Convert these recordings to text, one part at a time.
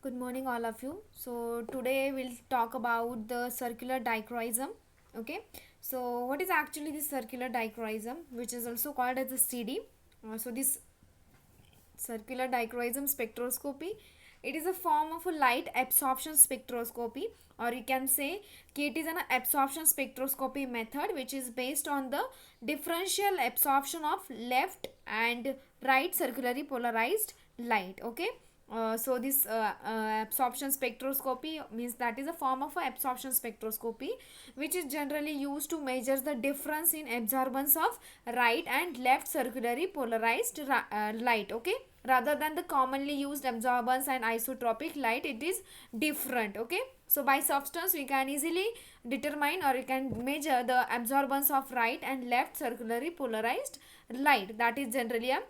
Good morning, all of you. So, today we'll talk about the circular dichroism. Okay, so what is actually this circular dichroism, which is also called as the CD? This circular dichroism spectroscopy, it is a form of a light absorption spectroscopy, or you can say it is an absorption spectroscopy method which is based on the differential absorption of left and right circularly polarized light. Okay, this absorption spectroscopy means that is a form of a absorption spectroscopy which is generally used to measure the difference in absorbance of right and left circularly polarized light. Okay, rather than the commonly used absorbance and isotropic light, it is different. Okay, so by substance we can easily determine, or you can measure the absorbance of right and left circularly polarized light. That is generally a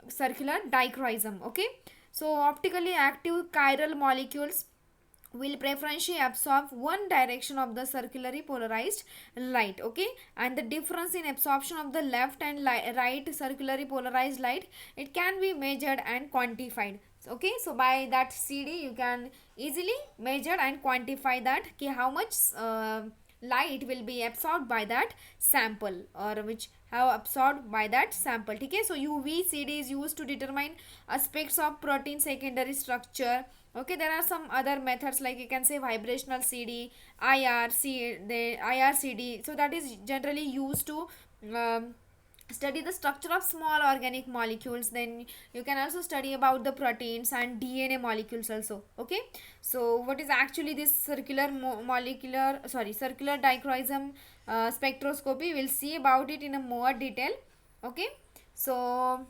circular dichroism. Okay, so optically active chiral molecules will preferentially absorb one direction of the circularly polarized light. Okay, and the difference in absorption of the left and right circularly polarized light, it can be measured and quantified. Okay, so by that CD you can easily measure and quantify that how much light will be absorbed by that sample, or which have absorbed by that sample. Okay, so UVCD is used to determine aspects of protein secondary structure. Okay, there are some other methods like you can say vibrational CD, the IRCD. So that is generally used to um, study the structure of small organic molecules. Then you can also study about the proteins and DNA molecules also. Okay, so what is actually this circular dichroism spectroscopy? We'll see about it in a more detail. Okay, so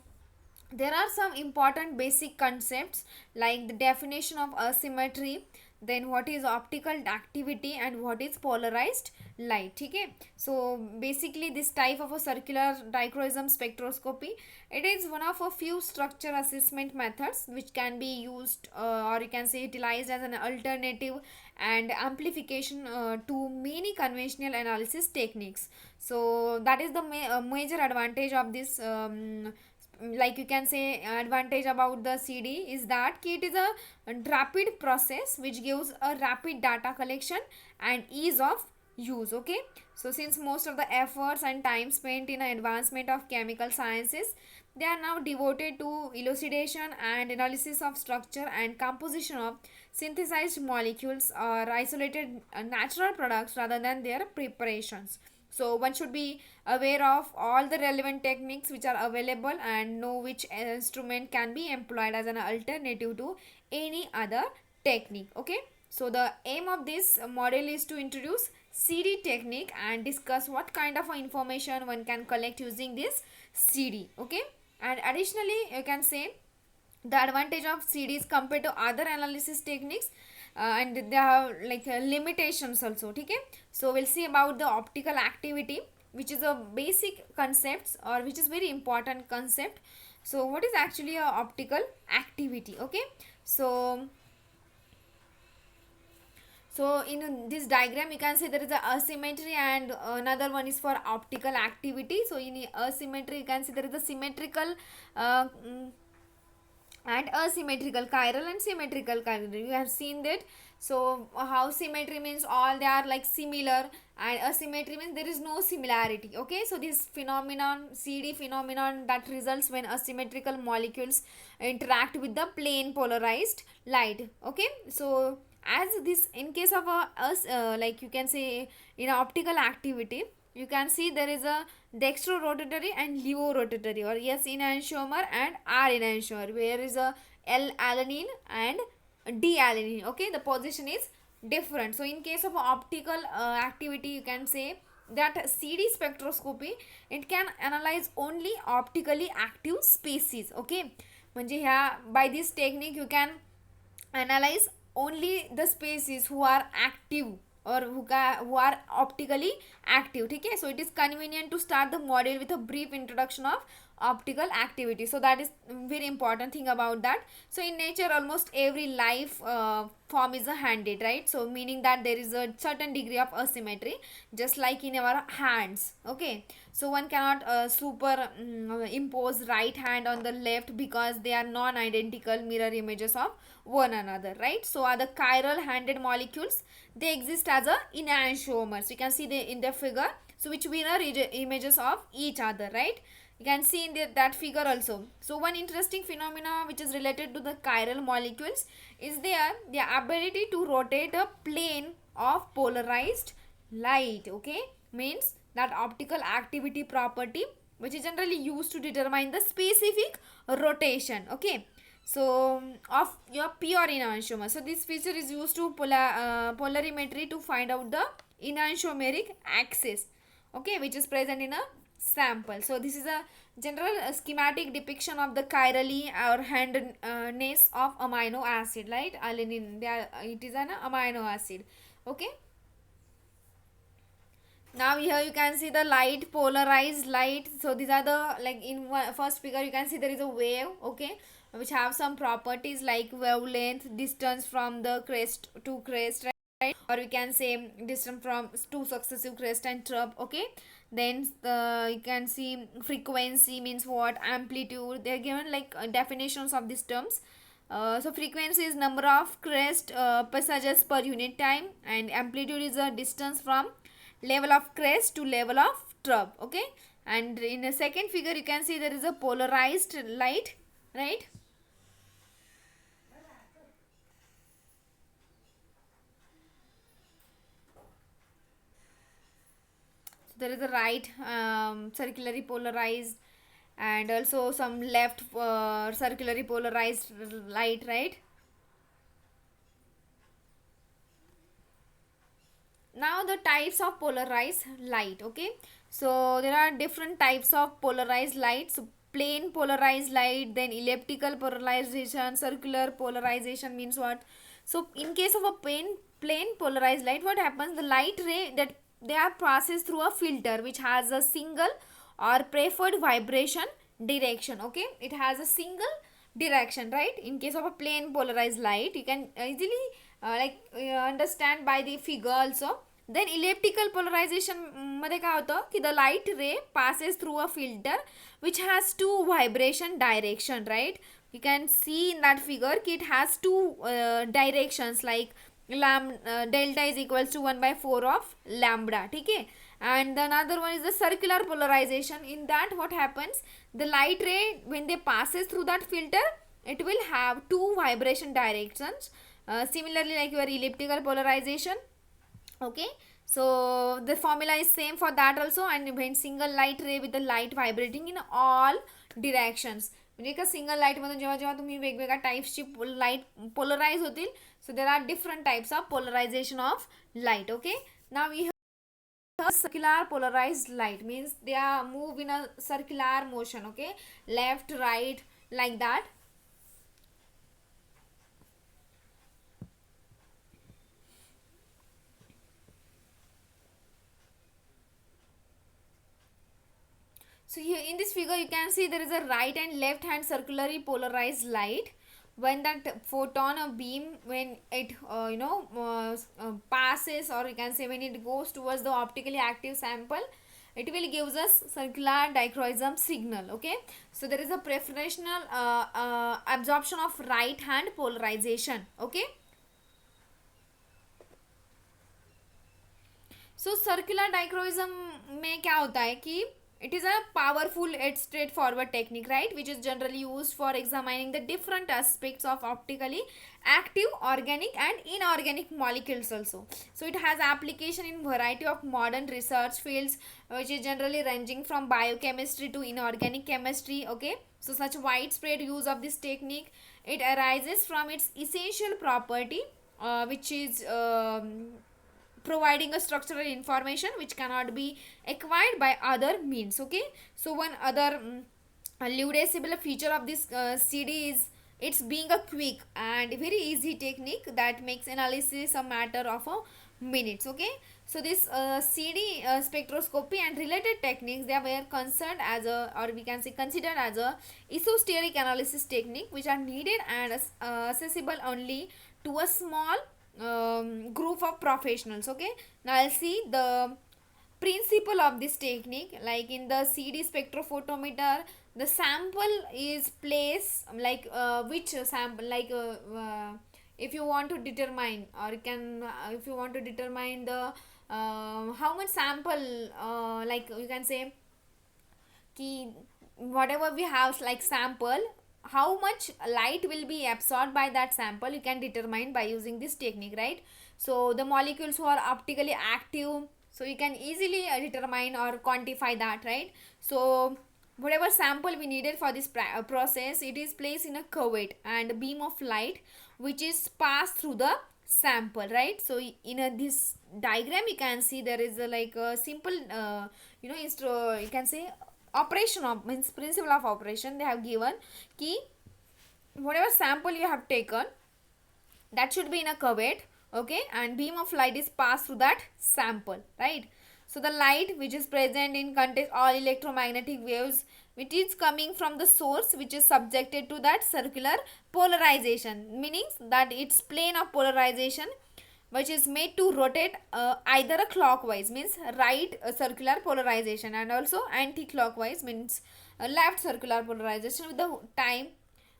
there are some important basic concepts like the definition of asymmetry, then what is optical activity, and what is polarized light. Okay, so basically this type of a circular dichroism spectroscopy, it is one of a few structure assessment methods which can be used, or you can say utilized as an alternative and amplification to many conventional analysis techniques. So that is the major advantage of this, like you can say advantage about the CD is that it is a rapid process which gives a rapid data collection and ease of use. Okay, so since most of the efforts and time spent in advancement of chemical sciences, they are now devoted to elucidation and analysis of structure and composition of synthesized molecules or isolated natural products rather than their preparations. So one should be aware of all the relevant techniques which are available and know which instrument can be employed as an alternative to any other technique. Okay, so the aim of this model is to introduce CD technique and discuss what kind of information one can collect using this CD. Okay, and additionally you can say the advantage of CDs compared to other analysis techniques, and they have like limitations also. Okay, so we'll see about the optical activity, which is a basic concepts, or which is very important concept. So what is actually a optical activity? Okay, so in this diagram you can see there is a asymmetry and another one is for optical activity. So in asymmetry you can see there is a symmetrical uh, mm, and asymmetrical chiral and symmetrical chiral. You have seen that. So how symmetry means all they are like similar, and asymmetry means there is no similarity. Okay, so this phenomenon, CD phenomenon, that results when asymmetrical molecules interact with the plane polarized light. Okay, so as this in case of a us like you can say in a optical activity, you can see there is a dextrorotatory and levorotatory, or S enantiomer and R enantiomer, where is a L alanine and D alanine. Okay, the position is different. So in case of optical activity, you can say that CD spectroscopy, it can analyze only optically active species. Okay, म्हणजे ह्या by this technique you can analyze only the species who are active, or who are optically active. Okay, so it is convenient to start the module with a brief introduction of optical activity. So that is very important thing about that. So in nature almost every life form is a handed, right? So meaning that there is a certain degree of asymmetry, just like in our hands. Okay, so one cannot impose right hand on the left because they are non-identical mirror images of one another, right? So are the chiral handed molecules, they exist as a enantiomers. You can see in the figure, so which mirror images of each other, right? You can see in that figure also. So one interesting phenomena which is related to the chiral molecules is their ability to rotate a plane of polarized light. Okay, means that optical activity property which is generally used to determine the specific rotation. Okay, so of your pure enantiomer. So this feature is used to polarimetry to find out the enantiomeric axis, okay, which is present in a sample. So this is a general schematic depiction of the chirally or handedness of amino acid, right? Alanine, it is an amino acid. Okay, now here you can see the light, polarized light. So these are the, like in first figure you can see there is a wave, okay, which have some properties like wavelength, distance from the crest to crest, right? Or we can say distance from two successive crest and trough. Okay, then you can see frequency means what, amplitude, they are given like definitions of these terms. So frequency is number of crest passages per unit time, and amplitude is a distance from level of crest to level of trough. Okay, and in the second figure you can see there is a polarized light, right? So there is a right circularly polarized, and also some left circularly polarized light, right? Now the types of polarized light. Okay, so there are different types of polarized light. So plane polarized light, then elliptical polarization, circular polarization means what? So in case of a plane polarized light, what happens, the light ray that they are processed through a filter which has a single or preferred vibration direction. Okay, it has a single direction, right? In case of a plane polarized light, you can easily understand by the figure also. Then elliptical polarization मध्ये काय होतं की the light ray passes through a filter which has two vibration direction, right? You can see in that figure कि it has two directions, like delta is equals to 1 by 4 of lambda. ठीक है, and the another one is the circular polarization. In that what happens, the light ray when they passes through that filter, it will have two vibration directions, similarly like your elliptical polarization. Okay, so the formula is same for that also. And when single light ray with the light vibrating in all directions, म्हणजे एका single लाईटमधून जेव्हा जेव्हा तुम्ही वेगवेगळ्या टाईप्सची light polarize होतील, so there are different types of polarization of light. Okay, now we circular polarized light means they are move in a circular motion. Okay, left, right, like that. So here in this figure you can see there is a right and left hand circularly polarized light. When that photon or beam, when it passes, or you can say when it goes towards the optically active sample, it will gives us circular dichroism signal. Okay, so there is a preferential absorption of right hand polarization. Okay, so circular डाइक्रोइज्म में क्या होता है कि it is a powerful and straightforward technique, right, which is generally used for examining the different aspects of optically active organic and inorganic molecules also. So it has application in variety of modern research fields, which is generally ranging from biochemistry to inorganic chemistry. Okay, so such widespread use of this technique, it arises from its essential property, which is providing a structural information which cannot be acquired by other means. Okay, so one other noticeable feature of this CD is it's being a quick and very easy technique that makes analysis a matter of a minutes. Okay, so this CD spectroscopy and related techniques, they were concerned as a, or we can say considered as a esoteric analysis technique, which are needed and accessible only to a small group of professionals. Okay, now I'll see the principle of this technique. Like in the CD spectrophotometer, the sample is placed, like which sample, like if you want to determine, or you can if you want to determine the how much sample, like you can say ki whatever we have like sample, how much light will be absorbed by that sample, you can determine by using this technique, right? So the molecules who are optically active, so you can easily determine or quantify that, right? So whatever sample we needed for this process, it is placed in a cuvette and a beam of light which is passed through the sample, right? So in this diagram you can see there is a, like a simple you can say operation of, means principle of operation they have given. Key, whatever sample you have taken, that should be in a cuvette. Okay, and beam of light is passed through that sample, right? So the light which is present in contains all electromagnetic waves which is coming from the source, which is subjected to that circular polarization, meaning that its plane of polarization which is made to rotate either a clockwise, means right circular polarization, and also anti-clockwise, means left circular polarization with the time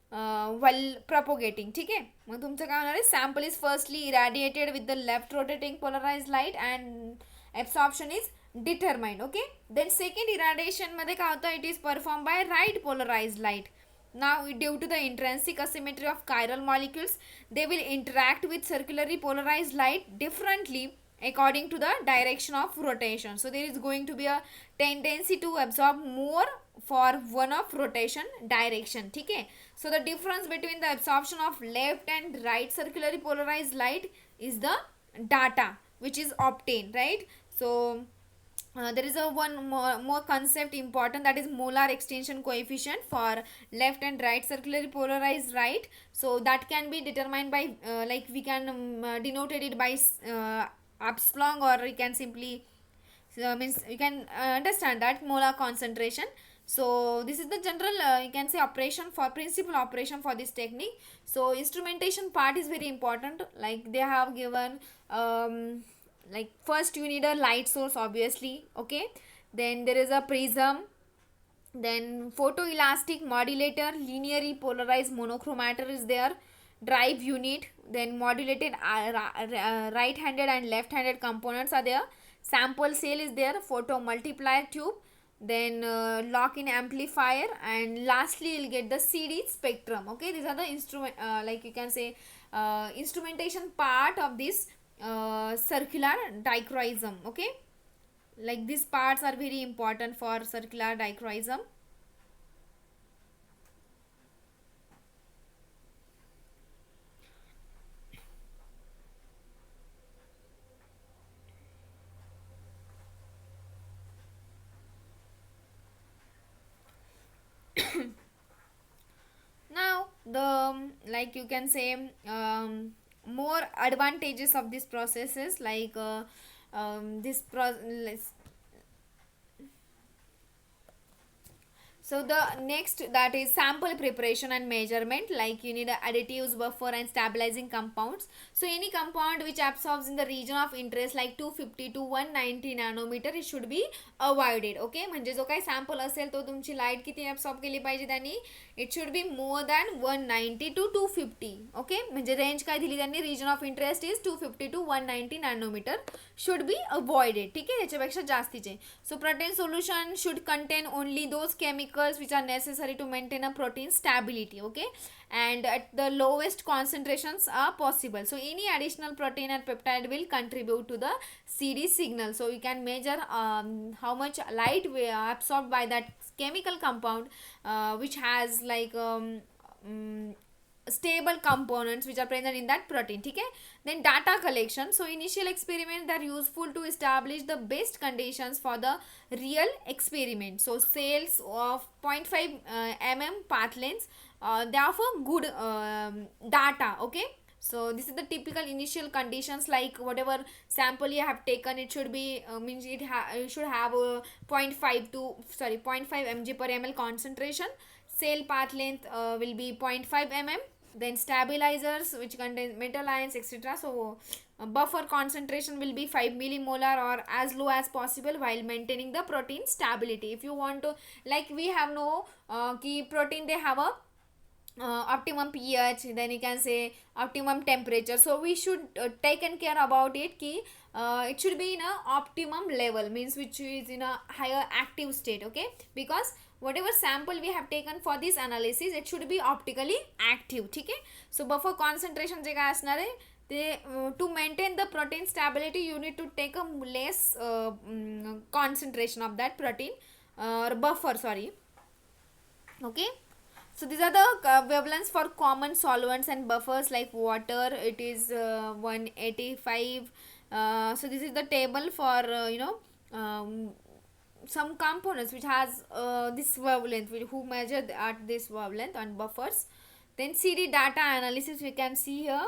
while propagating. ठीक आहे, मग तुमचं काय होणार आहे, sample is firstly irradiated with the left rotating polarize light and absorption is determined. Okay, then second irradiation मध्ये काय होतं, it is perform by right polarize light. Now due to the intrinsic asymmetry of chiral molecules, they will interact with circularly polarized light differently according to the direction of rotation. So there is going to be a tendency to absorb more for one of rotation direction. ठीक है, so the difference between the absorption of left and right circularly polarized light is the data which is obtained, right? So there is a one more concept important, that is molar extension coefficient for left and right circularly polarized light. So that can be determined by like we can denoted it by epsilon, or we can simply means you can understand that molar concentration. So this is the general you can say operation for principal operation for this technique. So instrumentation part is very important, like they have given like first you need a light source obviously. Okay, then there is a prism, then photoelastic modulator, linearly polarized monochromator is there, drive unit, then modulated right handed and left handed components are there, sample cell is there, photo multiplier tube, then lock in amplifier, and lastly you'll get the CD spectrum. Okay, these are the instrument like you can say instrumentation part of this circular dichroism. Okay, like these parts are very important for circular dichroism. Now the like you can say more advantages of this process is like this so the next, that is sample preparation and measurement. Like you need additives, buffer and stabilizing compounds. So any compound which absorbs in the region of interest like 250 to 190 nanometer, it should be avoided. Okay, म्हणजे जो काही sample असेल तो तुमची light किती absorb केली पाहिजे त्यांनी, it should be more than 190 to 250. Okay, म्हणजे रेंज काय दिली त्यांनी, region of interest is 250 to 190 nanometre should be avoided. ठीक आहे, त्याच्यापेक्षा जास्तीचे. So protein solution should contain only those chemicals which are necessary to maintain a protein stability. Okay, and at the lowest concentrations are possible. So any additional protein and peptide will contribute to the CD signal. So you can measure how much light we are absorbed by that chemical compound which has like stable components which are present in that protein. Okay, then data collection. So initial experiments are useful to establish the best conditions for the real experiment. So cells of 0.5 mm path lengths they offer good data. Okay, So this is the typical initial conditions, like whatever sample you have taken, it should be means it should have a zero point 0.5 to sorry zero point 0.5 mg per ml concentration. Cell path length will be 0.5 mm. Then stabilizers which contain metal ions, etc. So buffer concentration will be 5 millimolar or as low as possible while maintaining the protein stability. If you want to, like we have no key protein, they have a optimum pH, then you can say optimum temperature. So we should take and care about it ki it should be in a optimum level, means which is in a higher active state. Okay, because whatever sample we have taken for this analysis, it should be optically active. Okay, so buffer concentration जे काय असणार आहे ते to maintain the protein stability you need to take a less concentration of that protein or buffer, sorry. Okay, so these are the wavelengths for common solvents and buffers like water. It is 185. So this is the table for some components which has this wavelength, who measure at this wavelength and buffers. Then CD data analysis we can see here.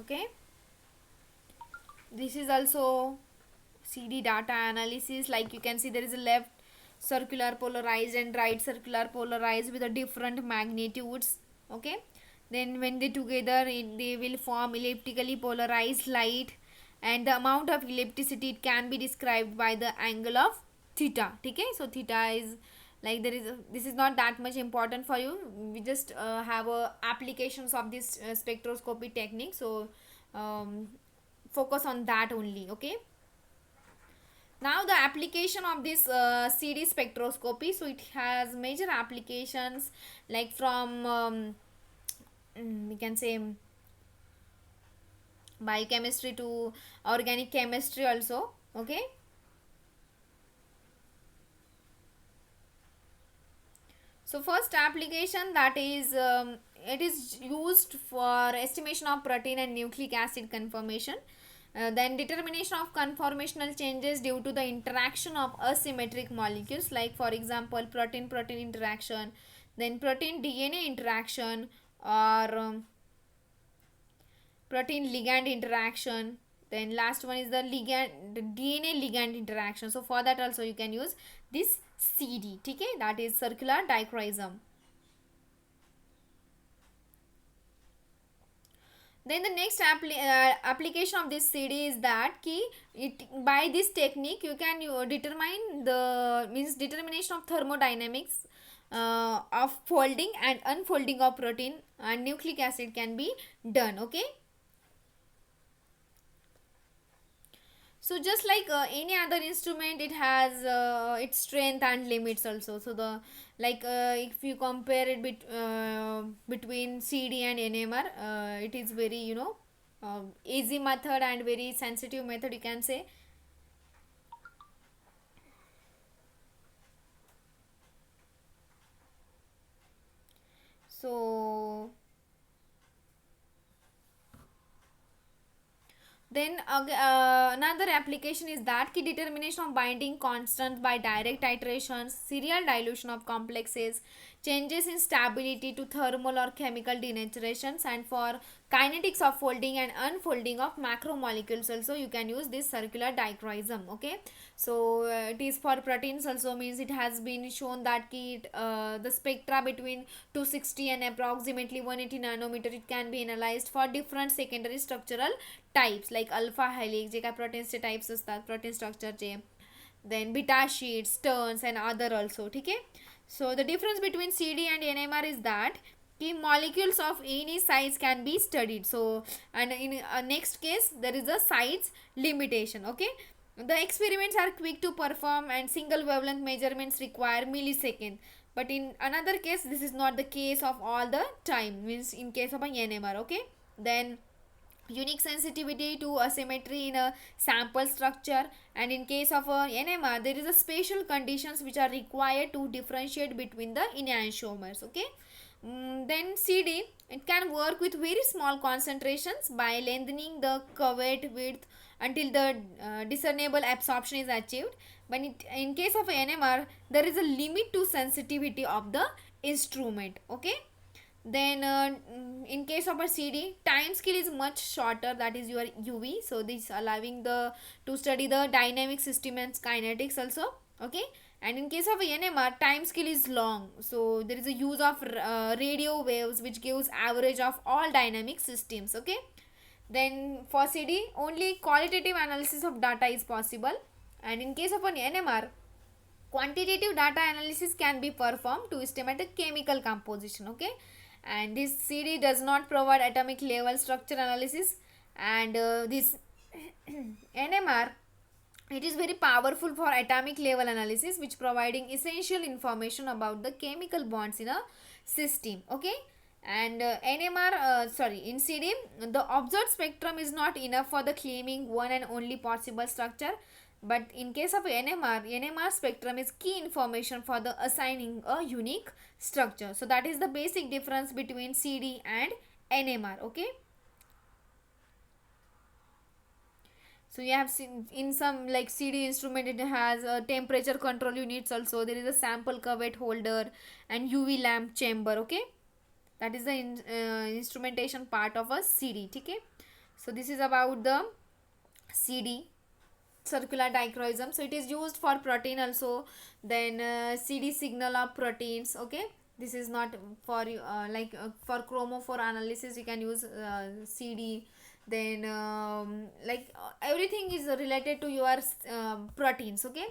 Okay, this is also CD data analysis. Like you can see, there is a left circular polarized and right circular polarized with a different magnitudes. Okay, then when they together they will form elliptically polarized light, and the amount of ellipticity it can be described by the angle of theta. Okay, so theta is like there is this is not that much important for you. We just have applications of this spectroscopy technique. So focus on that only. Okay, now the application of this CD spectroscopy, so it has major applications like from we can say biochemistry to organic chemistry also. Okay, so first application, that is it is used for estimation of protein and nucleic acid conformation. Then determination of conformational changes due to the interaction of asymmetric molecules, like for example protein protein interaction, then protein DNA interaction, or protein ligand interaction. Then last one is the ligand, the DNA ligand interaction. So for that also you can use this CD. Okay, that is circular dichroism. Then the next application of this CD is that key it by this technique you can determine the means determination of thermodynamics of folding and unfolding of protein and nucleic acid can be done. Okay, so just like any other instrument, it has its strength and limits also. So the like if you compare it between CD and NMR, it is very easy method and very sensitive method, you can say. So then another application is that key determination of binding constants by direct iterations, serial dilution of complexes, changes in stability to thermal or chemical denaturations, and for kinetics of folding and unfolding of macromolecules also you can use this circular dichroism. Okay, so it is for proteins also, means it has been shown that the spectra between 260 and approximately 180 nanometer, it can be analyzed for different secondary structural types like alpha helix जे काय प्रोटीन्सचे types असतात protein स्ट्रक्चरचे, then beta sheets, turns, and other also. ठीक आहे, so the difference between CD and NMR is that the molecules of any size can be studied. So and in next case there is a size limitation. Okay, the experiments are quick to perform and single wavelength measurements require millisecond, but in another case this is not the case of all the time, means in case of a NMR. Okay, then unique sensitivity to asymmetry in a sample structure, and in case of a NMR there is a special conditions which are required to differentiate between the enantiomers. Okay, then CD, it can work with very small concentrations by lengthening the covert width until the discernible absorption is achieved. But in case of NMR, there is a limit to sensitivity of the instrument. Okay. Then in case of a CD, time scale is much shorter, that is your UV. So this allowing the to study the dynamic system and kinetics also. Okay. And in case of a NMR, time scale is long, so there is a use of radio waves which gives average of all dynamic systems. Okay. Then for CD, only qualitative analysis of data is possible, and in case of an NMR, quantitative data analysis can be performed to estimate a chemical composition. Okay. And this CD does not provide atomic level structure analysis, and this NMR, it is very powerful for atomic level analysis, which providing essential information about the chemical bonds in a system. Okay. And in CD, the observed spectrum is not enough for the claiming one and only possible structure, but in case of NMR spectrum is key information for the assigning a unique structure. So that is the basic difference between CD and NMR. Okay. So you have seen in some like CD instrument, it has a temperature control units also. There is a sample cuvette holder and UV lamp chamber. Okay. That is the instrumentation part of a CD. Okay. So this is about the CD, circular dichroism. So it is used for protein also. Then CD signal of proteins. Okay. This is not for for chromophore analysis you can use CD. Then everything is related to your proteins. Okay.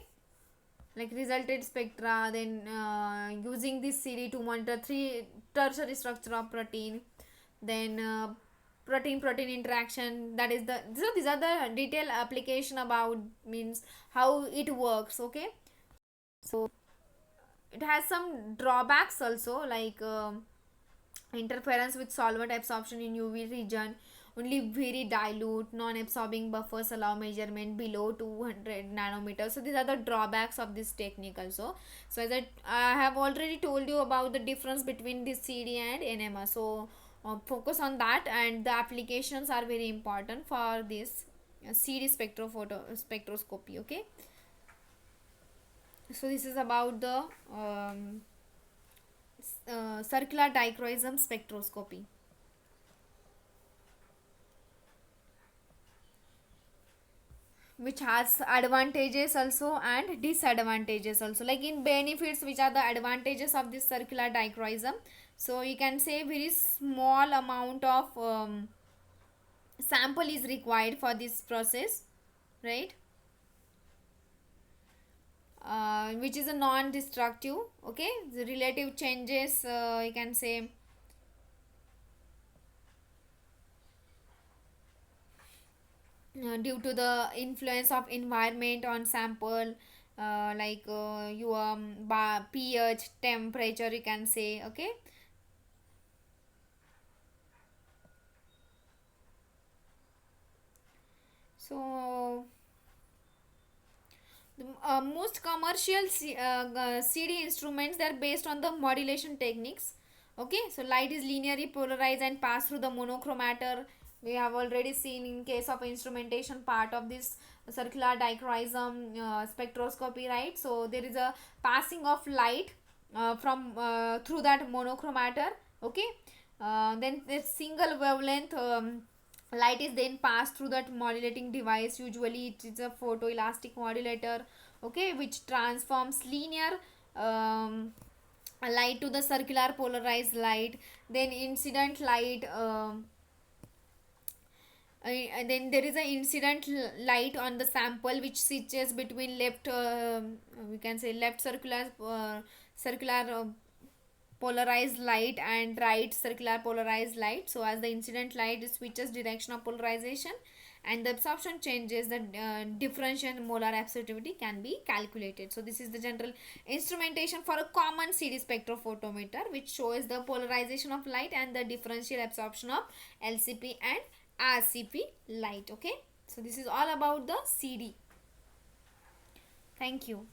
Like resulted spectra, then using this CD to monitor three tertiary structure of protein, then protein interaction, that is the, so these are the detailed application about means how it works. Okay. So it has some drawbacks also, like interference with solvent absorption in UV region. Only very dilute non-absorbing buffers allow measurement below 200 nanometers. So these are the drawbacks of this technique also. So as I have already told you about the difference between this CD and NMR. So focus on that, and the applications are very important for this CD spectroscopy. Okay. So this is about the circular dichroism spectroscopy, which has advantages also and disadvantages also. Like in benefits, which are the advantages of this circular dichroism. So you can say very small amount of sample is required for this process, right? Which is a non-destructive. Okay. The relative changes, you can say due to the influence of environment on sample, your pH, temperature, you can say. Okay. So the most commercial CD instruments, they are based on the modulation techniques. Okay. So light is linearly polarized and pass through the monochromator. We have already seen in case of instrumentation part of this circular dichroism spectroscopy, right? So there is a passing of light from through that monochromator. Okay. Then the single wavelength light is then passed through that modulating device. Usually it is a photoelastic modulator. Okay. Which transforms linear light to the circular polarized light. Then incident light, then there is an incident light on the sample which switches between left, we can say left circular polarized light and right circular polarized light. So as the incident light switches direction of polarization and the absorption changes, the differential molar absorptivity can be calculated. So this is the general instrumentation for a common CD spectrophotometer, which shows the polarization of light and the differential absorption of LCP and RCP light. Okay. So this is all about the CD. Thank you.